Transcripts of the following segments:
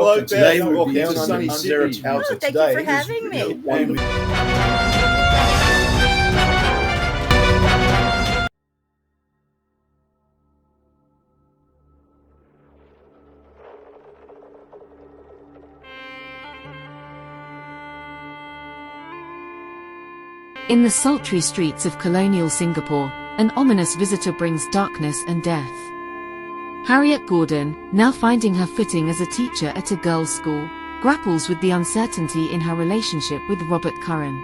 Hello, today Beth. we'll Welcome be to down sunny under Sydney. Town. Oh, thank you for having me. In the sultry streets of colonial Singapore, an ominous visitor brings darkness and death. Harriet Gordon, now finding her footing as a teacher at a girls' school, grapples with the uncertainty in her relationship with Robert Curran.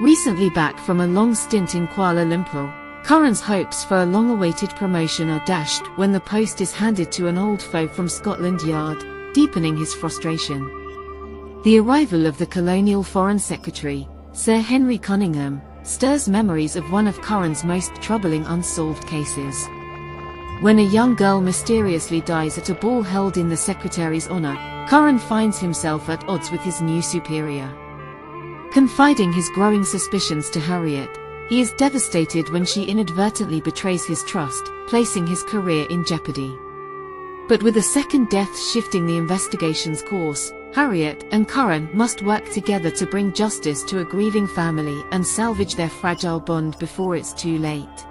Recently back from a long stint in Kuala Lumpur, Curran's hopes for a long-awaited promotion are dashed when the post is handed to an old foe from Scotland Yard, deepening his frustration. The arrival of the Colonial Foreign Secretary, Sir Henry Cunningham, stirs memories of one of Curran's most troubling unsolved cases. When a young girl mysteriously dies at a ball held in the secretary's honor, Curran finds himself at odds with his new superior. Confiding his growing suspicions to Harriet, he is devastated when she inadvertently betrays his trust, placing his career in jeopardy. But with a second death shifting the investigation's course, Harriet and Curran must work together to bring justice to a grieving family and salvage their fragile bond before it's too late.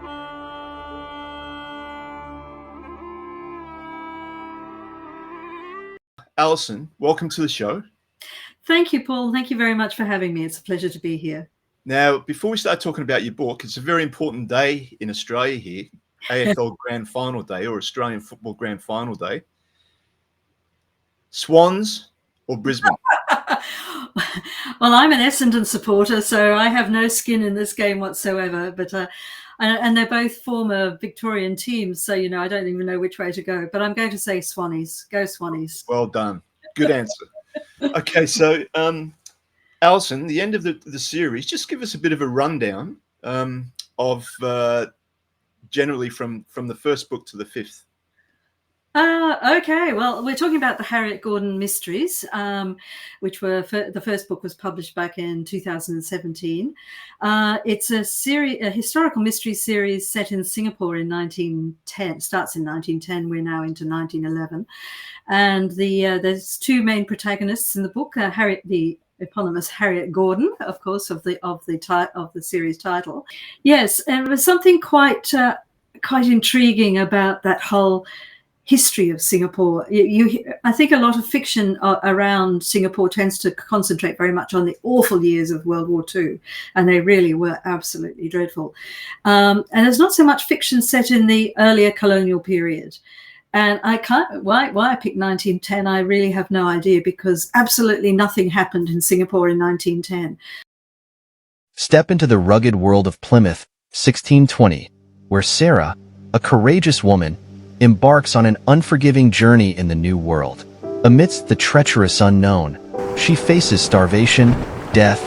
Alison, welcome to the show. Thank you, Paul. Thank you very much for having me. It's a pleasure to be here. Now, before we start talking about your book, it's a very important day in Australia here, AFL Grand Final Day or Australian Football Grand Final Day. Swans or Brisbane? Well, I'm an Essendon supporter, so I have no skin in this game whatsoever. But and they're both former Victorian teams, so I don't even know which way to go. But I'm going to say Swannies. Go Swannies. Well done. Good answer. Okay, so Alison, the end of the series, just give us a bit of a rundown of generally from the first book to the fifth. Okay, well, we're talking about the Harriet Gordon Mysteries, which were the first book was published back in 2017. It's a historical mystery series set in Singapore in 1910. Starts in 1910. We're now into 1911, and there's two main protagonists in the book. The eponymous Harriet Gordon, of course, of the series title. Yes, and there was something quite intriguing about that whole history of Singapore. I think a lot of fiction around Singapore tends to concentrate very much on the awful years of World War II, and they really were absolutely dreadful. And there's not so much fiction set in the earlier colonial period. And I can't, why I picked 1910, I really have no idea, because absolutely nothing happened in Singapore in 1910. Step into the rugged world of Plymouth, 1620, where Sarah, a courageous woman, embarks on an unforgiving journey in the New World. Amidst the treacherous unknown, she faces starvation, death,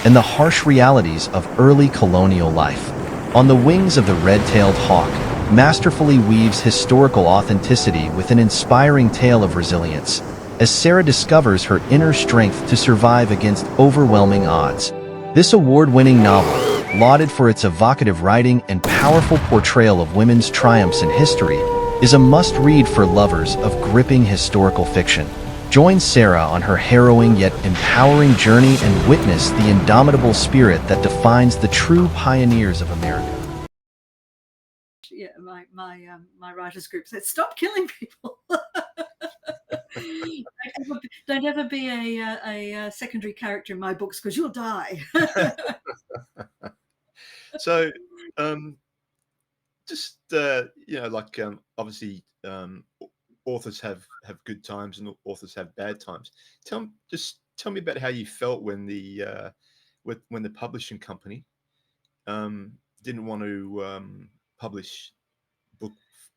and the harsh realities of early colonial life. On the wings of the red-tailed hawk, masterfully weaves historical authenticity with an inspiring tale of resilience, as Sarah discovers her inner strength to survive against overwhelming odds. This award-winning novel, lauded for its evocative writing and powerful portrayal of women's triumphs in history, is a must-read for lovers of gripping historical fiction. Join Sarah on her harrowing yet empowering journey and witness the indomitable spirit that defines the true pioneers of America. Yeah, my writers group said, "Stop killing people." Don't ever be a secondary character in my books, because you'll die. So, just obviously, authors have good times and authors have bad times. Tell me about how you felt when the publishing company didn't want to publish book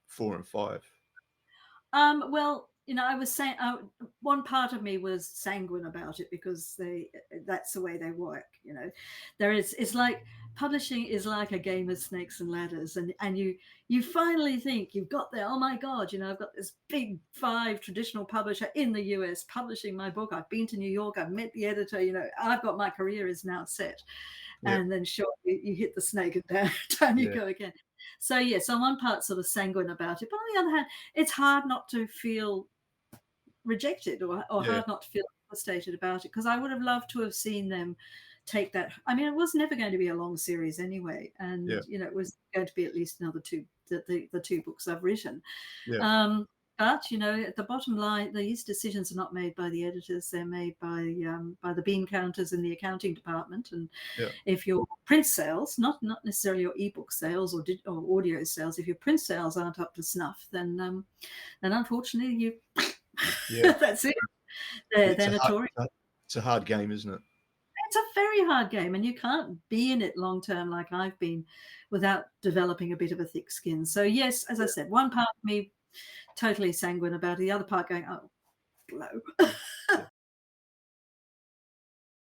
4 and 5. Well, I was saying, one part of me was sanguine about it, because that's the way they work. It's like publishing is like a game of snakes and ladders, and you finally think you've got there. Oh my God, I've got this big 5 traditional publisher in the US publishing my book. I've been to New York. I've met the editor. I've got, my career is now set. Yeah. And then sure, you hit the snake and down you go again. So yes, on one part sort of sanguine about it, but on the other hand, it's hard not to feel rejected or Yeah. hard not to feel devastated about it, because I would have loved to have seen them take that. I mean, it was never going to be a long series anyway, and Yeah. it was going to be at least another two, the two books I've written. Yeah. But at the bottom line, these decisions are not made by the editors; they're made by the bean counters in the accounting department. And Yeah. if your print sales, not necessarily your ebook sales or audio sales, if your print sales aren't up to snuff, then unfortunately you Yeah. that's it. They're notorious. It's a hard game, isn't it? It's a very hard game, and you can't be in it long term like I've been without developing a bit of a thick skin. So yes, as I said, one part of me totally sanguine about it, the other part going, oh, blow.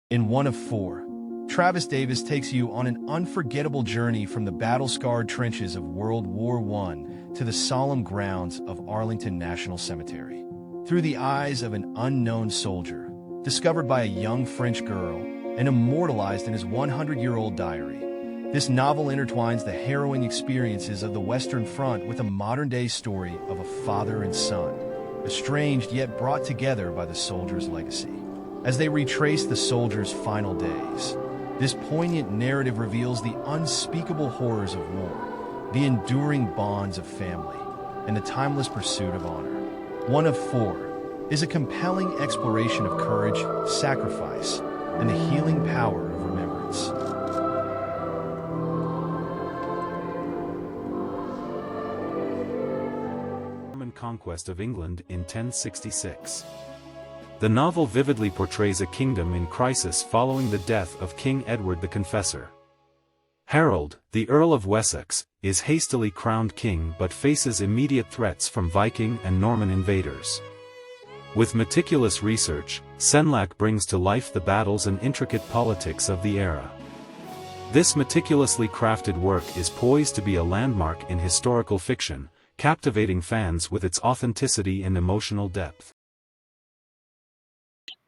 In one of four, Travis Davis takes you on an unforgettable journey from the battle-scarred trenches of World War I to the solemn grounds of Arlington National Cemetery. Through the eyes of an unknown soldier, discovered by a young French girl and immortalized in his 100-year-old diary, this novel intertwines the harrowing experiences of the Western Front with a modern-day story of a father and son, estranged yet brought together by the soldier's legacy. As they retrace the soldier's final days, this poignant narrative reveals the unspeakable horrors of war, the enduring bonds of family, and the timeless pursuit of honor. One of Four is a compelling exploration of courage, sacrifice, and the healing power of remembrance. Conquest of England in 1066. The novel vividly portrays a kingdom in crisis following the death of King Edward the Confessor. Harold, the Earl of Wessex, is hastily crowned king but faces immediate threats from Viking and Norman invaders. With meticulous research, Senlac brings to life the battles and intricate politics of the era. This meticulously crafted work is poised to be a landmark in historical fiction, captivating fans with its authenticity and emotional depth.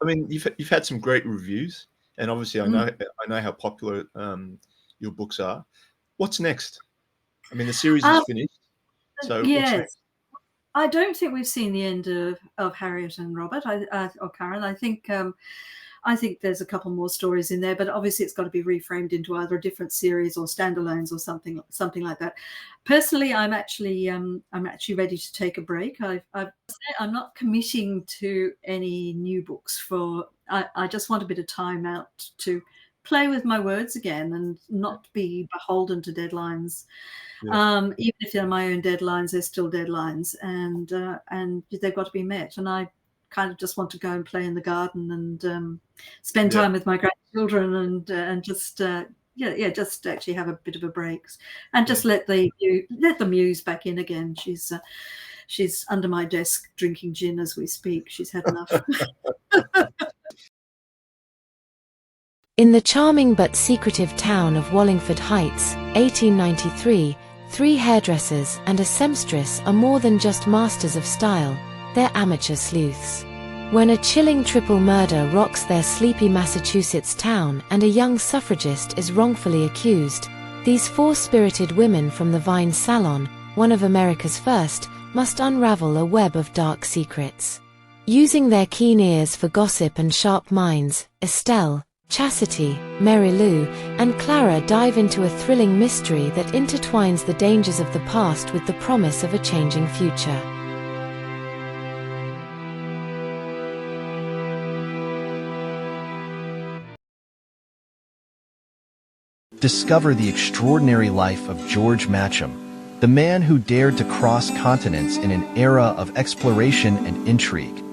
I mean, you've had some great reviews, and obviously I know how popular your books are. What's next? I mean, the series is finished, so yes. What's next? I don't think we've seen the end of Harriet and Robert or Curran. I think there's a couple more stories in there, but obviously it's got to be reframed into either a different series or standalones or something like that. Personally, I'm actually ready to take a break. I'm not committing to any new books I just want a bit of time out to play with my words again and not be beholden to deadlines. Yeah. Even if they're my own deadlines, they're still deadlines, and they've got to be met. And I kind of just want to go and play in the garden and spend time with my grandchildren and just just actually have a bit of a break and just let the muse back in again. She's under my desk drinking gin as we speak. She's had enough. In the charming but secretive town of Wallingford Heights, 1893, 3 hairdressers and a seamstress are more than just masters of style, they're amateur sleuths. When a chilling triple murder rocks their sleepy Massachusetts town and a young suffragist is wrongfully accused, these 4 spirited women from the Vine Salon, one of America's first, must unravel a web of dark secrets. Using their keen ears for gossip and sharp minds, Estelle, Chastity, Mary Lou, and Clara dive into a thrilling mystery that intertwines the dangers of the past with the promise of a changing future. Discover the extraordinary life of George Matcham, the man who dared to cross continents in an era of exploration and intrigue.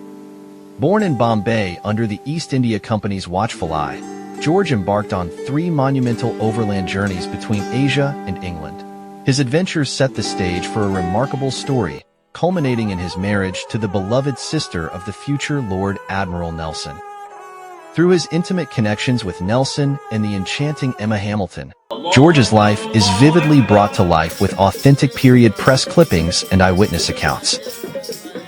Born in Bombay under the East India Company's watchful eye, George embarked on 3 monumental overland journeys between Asia and England. His adventures set the stage for a remarkable story, culminating in his marriage to the beloved sister of the future Lord Admiral Nelson. Through his intimate connections with Nelson and the enchanting Emma Hamilton, George's life is vividly brought to life with authentic period press clippings and eyewitness accounts.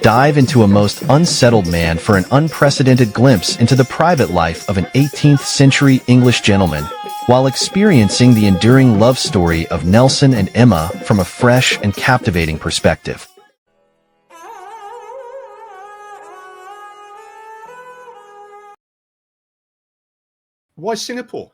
Dive into a most unsettled man for an unprecedented glimpse into the private life of an 18th-century English gentleman, while experiencing the enduring love story of Nelson and Emma from a fresh and captivating perspective. Why Singapore?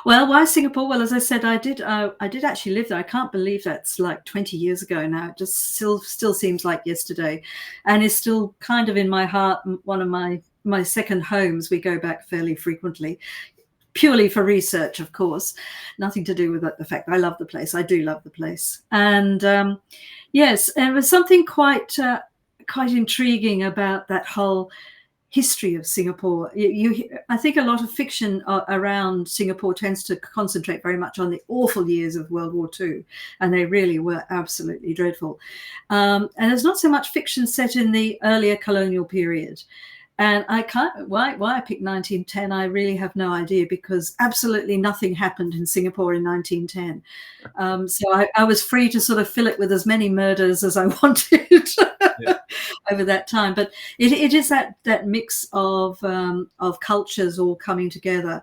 Well, why Singapore? Well, as I said, I did actually live there. I can't believe that's like 20 years ago now. It just still seems like yesterday, and is still kind of in my heart. One of my second homes. We go back fairly frequently, purely for research, of course. Nothing to do with the fact I love the place. I do love the place, and yes, there was something quite intriguing about that whole history of Singapore. I think a lot of fiction around Singapore tends to concentrate very much on the awful years of World War II, and they really were absolutely dreadful. And there's not so much fiction set in the earlier colonial period. And I can't, why I picked 1910, I really have no idea, because absolutely nothing happened in Singapore in 1910. So I was free to sort of fill it with as many murders as I wanted over that time. But it is that mix of cultures all coming together.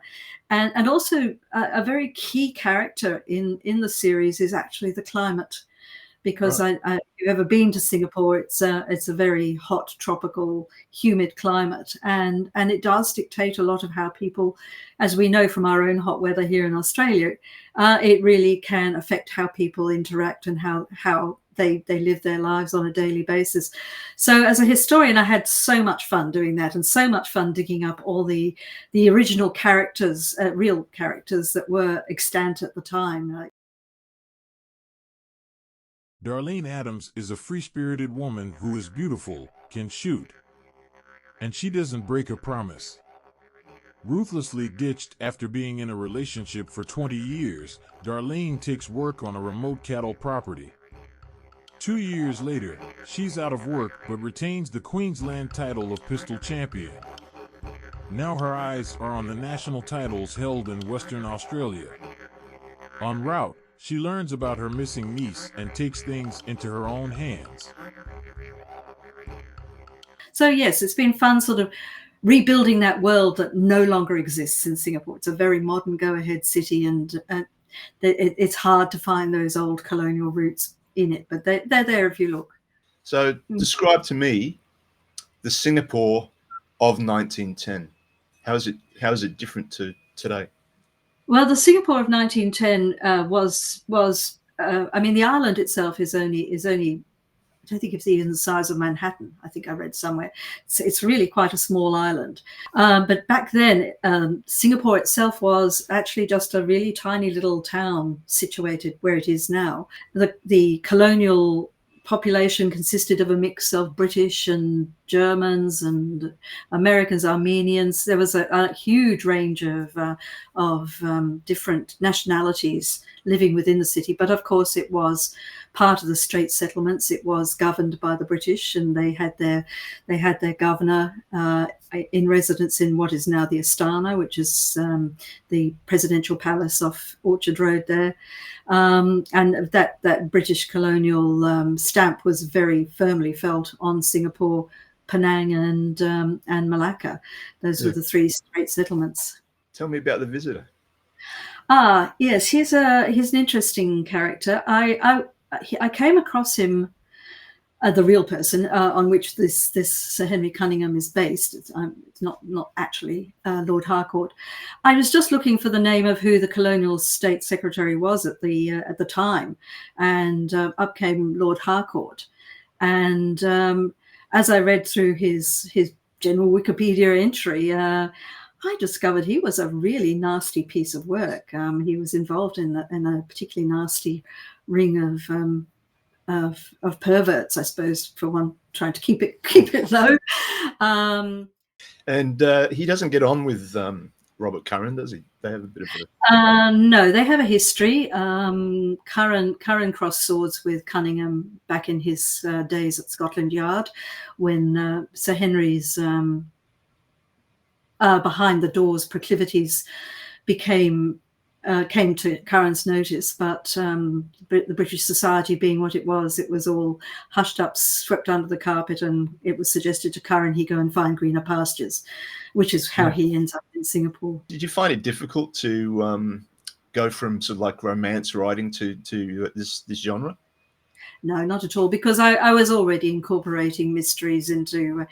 And also a very key character in the series is actually the climate. Because Right. if you've ever been to Singapore, it's a very hot, tropical, humid climate, and it does dictate a lot of how people, as we know from our own hot weather here in Australia, it really can affect how people interact and how they live their lives on a daily basis. So as a historian, I had so much fun doing that, and so much fun digging up all the original characters, real characters that were extant at the time. Darlene Adams is a free-spirited woman who is beautiful, can shoot, and she doesn't break a promise. Ruthlessly ditched after being in a relationship for 20 years, Darlene takes work on a remote cattle property. 2 years later, she's out of work but retains the Queensland title of pistol champion. Now her eyes are on the national titles held in Western Australia. En route, she learns about her missing niece and takes things into her own hands. So yes, it's been fun sort of rebuilding that world that no longer exists in Singapore. It's a very modern go-ahead city, and it's hard to find those old colonial roots in it, but they're there if you look. So describe to me the Singapore of 1910. How is it different to today? Well, the Singapore of 1910 was I mean, the island itself is only I don't think it's even the size of Manhattan. I think I read somewhere. It's really quite a small island. But back then, Singapore itself was actually just a really tiny little town situated where it is now. The colonial population consisted of a mix of British and Germans and Americans, Armenians. There was a huge range of different nationalities living within the city. But of course, it was part of the Straits Settlements. It was governed by the British, and they had their governor in residence in what is now the Astana, which is the presidential palace off Orchard Road there. And that British colonial stamp was very firmly felt on Singapore, Penang, and Malacca. Those were the three Strait settlements. Tell me about the visitor. Yes, he's an interesting character. I came across him, the real person on which this Sir Henry Cunningham is based. It's not actually Lord Harcourt. I was just looking for the name of who the Colonial State Secretary was at the time, and up came Lord Harcourt. And as I read through his general Wikipedia entry, I discovered he was a really nasty piece of work. He was involved in a particularly nasty ring of perverts, I suppose, for one trying to keep it low. And he doesn't get on with Robert Curran, does he? They have a bit of a... No, they have a history. Curran crossed swords with Cunningham back in his days at Scotland Yard, when Sir Henry's behind the doors proclivities came to Curran's notice, but the British society being what it was all hushed up, swept under the carpet, and it was suggested to Curran he go and find greener pastures, which is how he ends up in Singapore. Did you find it difficult to go from sort of like romance writing to this genre? no, not at all, because I was already incorporating mysteries into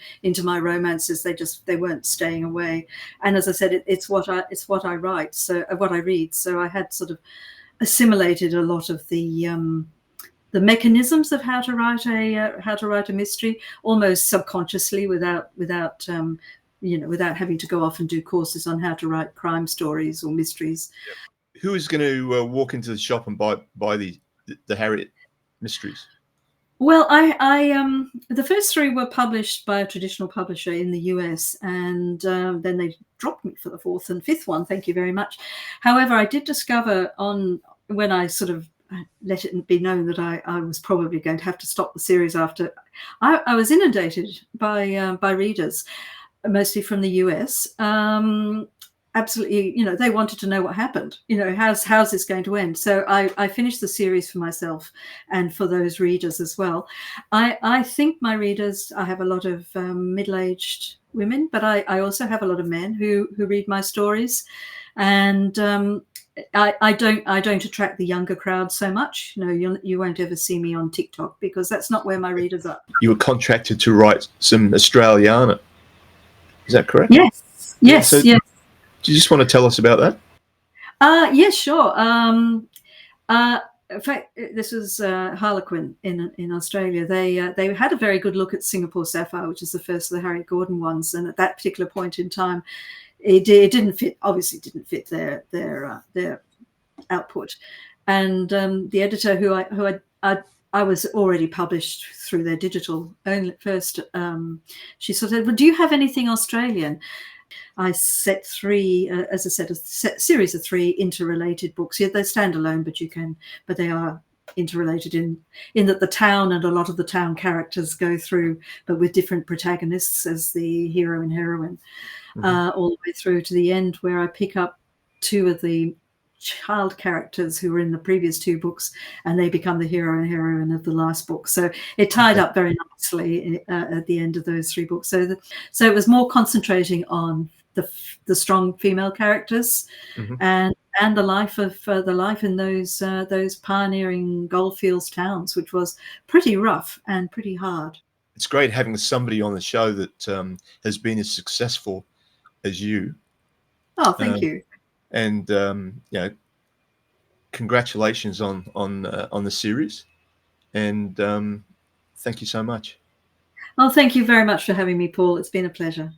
my romances. They weren't staying away. And as I said, it's what I write, so what I read. So I had sort of assimilated a lot of the mechanisms of how to write a mystery, almost subconsciously, without having to go off and do courses on how to write crime stories or mysteries. Who is going to walk into the shop and buy the Harriet Mysteries? Well, the first three were published by a traditional publisher in the US, and then they dropped me for the fourth and fifth one. Thank you very much. However, I did discover when I sort of let it be known that I was probably going to have to stop the series after I was inundated by readers, mostly from the US. Absolutely, they wanted to know what happened. How's this going to end? So I finished the series for myself and for those readers as well. I think my readers, I have a lot of middle-aged women, but I also have a lot of men who read my stories, and I don't attract the younger crowd so much. You won't ever see me on TikTok, because that's not where my readers are. You were contracted to write some Australiana. Is that correct? Yes. So, Yes. do you just want to tell us about that? Yes, sure. In fact, this was Harlequin in Australia. They had a very good look at Singapore Sapphire, which is the first of the Harriet Gordon ones, and at that particular point in time, it didn't fit. Obviously, didn't fit their output. And the editor, who I was already published through their digital only first, she sort of said, "Well, do you have anything Australian?" I set three, as I said, a series of three interrelated books. Yeah, they're standalone, but they are interrelated in that the town and a lot of the town characters go through, but with different protagonists as the hero and heroine, all the way through to the end, where I pick up two of the child characters who were in the previous two books, and they become the hero and heroine of the last book. So it tied up very nicely at the end of those three books. So it was more concentrating on the strong female characters, and the life in those pioneering goldfields towns, which was pretty rough and pretty hard. It's great having somebody on the show that has been as successful as you. Oh, thank you. And congratulations on the series, and thank you so much. Oh, thank you very much for having me, Paul. It's been a pleasure.